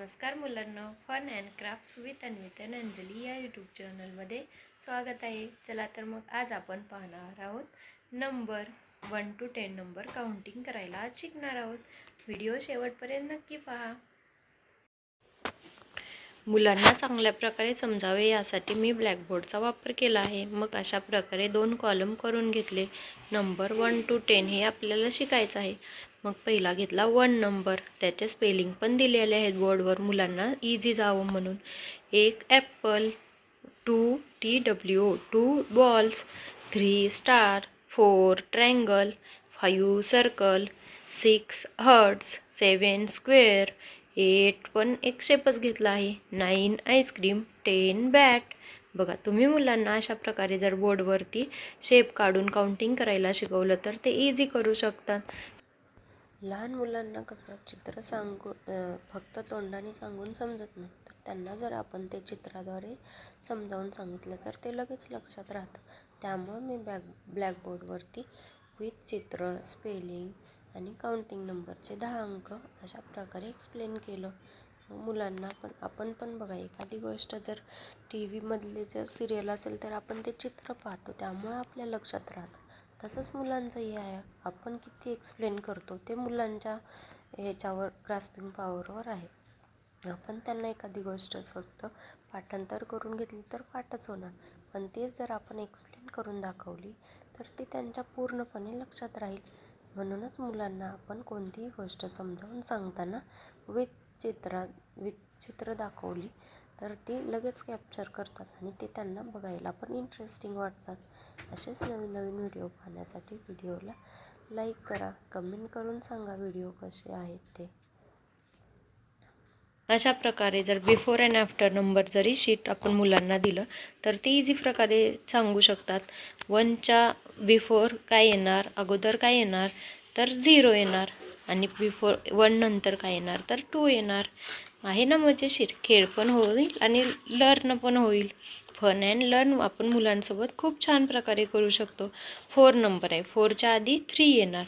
नमस्कार मुलांनो, fun and crafts with Anvita आणि अंजली या यूट्यूब चॅनलमध्ये स्वागत आहे. चला तर मग आज आपण पाहणार आहोत नंबर 1 to 10 नंबर काउंटिंग करायला आज शिकणार आहोत. व्हिडिओ शेवटपर्यंत नक्की पहा. मुलांना चांगल्या प्रकारे समजावे यासाठी मी ब्लॅकबोर्डचा वापर केला आहे. मग अशा प्रकारे 2 कॉलम करून घेतले. नंबर 1 to 10 हे आपल्याला शिकायचं आहे. मग पहिला घेतला 1 नंबर, त्याचे स्पेलिंग पण दिलेले आहेत बोर्डवर मुलांना इझी जावं म्हणून. 1 apple, 2 TW, 2 balls, 3 star, 4 triangle, 5 circle, 6 hearts, 7 square, 8 पण एक शेपच घेतला आहे, 9 आईस्क्रीम, 10 बॅट. बघा, तुम्ही मुलांना अशा प्रकारे जर बोर्डवरती शेप काढून काउंटिंग करायला शिकवलं तर ते इझी करू शकतात. लहान मुलांना कसं चित्र फक्त तोंडाने सांगून समजत नाही, तर त्यांना जर आपण ते चित्राद्वारे समजावून सांगितलं तर ते लगेच लक्षात राहतं. त्यामुळं मी ब्लॅकबोर्डवरती विथ चित्र, स्पेलिंग आणि काउंटिंग नंबरचे 10 अंक अशा प्रकारे एक्सप्लेन केलं. मुलांना आपण पण बघा, एखादी गोष्ट जर टी व्हीमधली जर सिरियल असेल तर आपण ते चित्र पाहतो, त्यामुळं आपल्या लक्षात राहतं. तसंच मुलांचंही आहे. आपण किती एक्सप्लेन करतो ते मुलांच्या ह्याच्यावर ग्रास्पिंग पॉवरवर आहे. आपण त्यांना एखादी गोष्ट फक्त पाठांतर करून घेतली तर पाठच होणार, पण तेच जर आपण एक्सप्लेन करून दाखवली तर ती त्यांच्या पूर्णपणे लक्षात राहील. म्हणूनच मुलांना आपण कोणतीही गोष्ट समजावून सांगताना विथ चित्र दाखवली तर ती लगेच कॅप्चर करतात आणि ते त्यांना बघायला पण इंटरेस्टिंग वाटतात. असेच नवीन नवीन व्हिडिओ पाहण्यासाठी व्हिडिओला लाईक करा, कमेंट करून सांगा व्हिडिओ कसे आहेत ते. अशा प्रकारे जर बिफोर अँड आफ्टर नंबर जरी शीट आपण मुलांना दिलं तर ते इझी प्रकारे सांगू शकतात. 1च्या बिफोर काय येणार, अगोदर काय येणार तर 0 येणार, आणि बिफोर 1 नंतर काय येणार तर 2 येणार. आहे ना मजेशीर? खेळ पण होईल आणि लर्न पण होईल. फन अँड लर्न आपण मुलांसोबत खूप छान प्रकारे करू शकतो. 4 नंबर आहे, 4च्या आधी 3 येणार,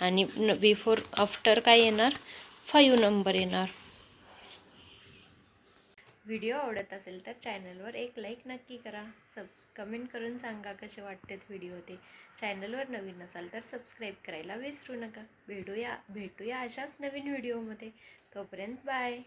आणि बिफोर आफ्टर काय येणार 5 नंबर येणार. व्हिडिओ आवडत असेल तर चॅनलवर एक लाईक नक्की करा. कमेंट करून सांगा कसे वाटतात व्हिडिओ ते. चॅनलवर नवीन असाल तर सबस्क्राईब करायला विसरू नका. भेटूया अशाच नवीन व्हिडिओमध्ये. तोपर्यंत बाय.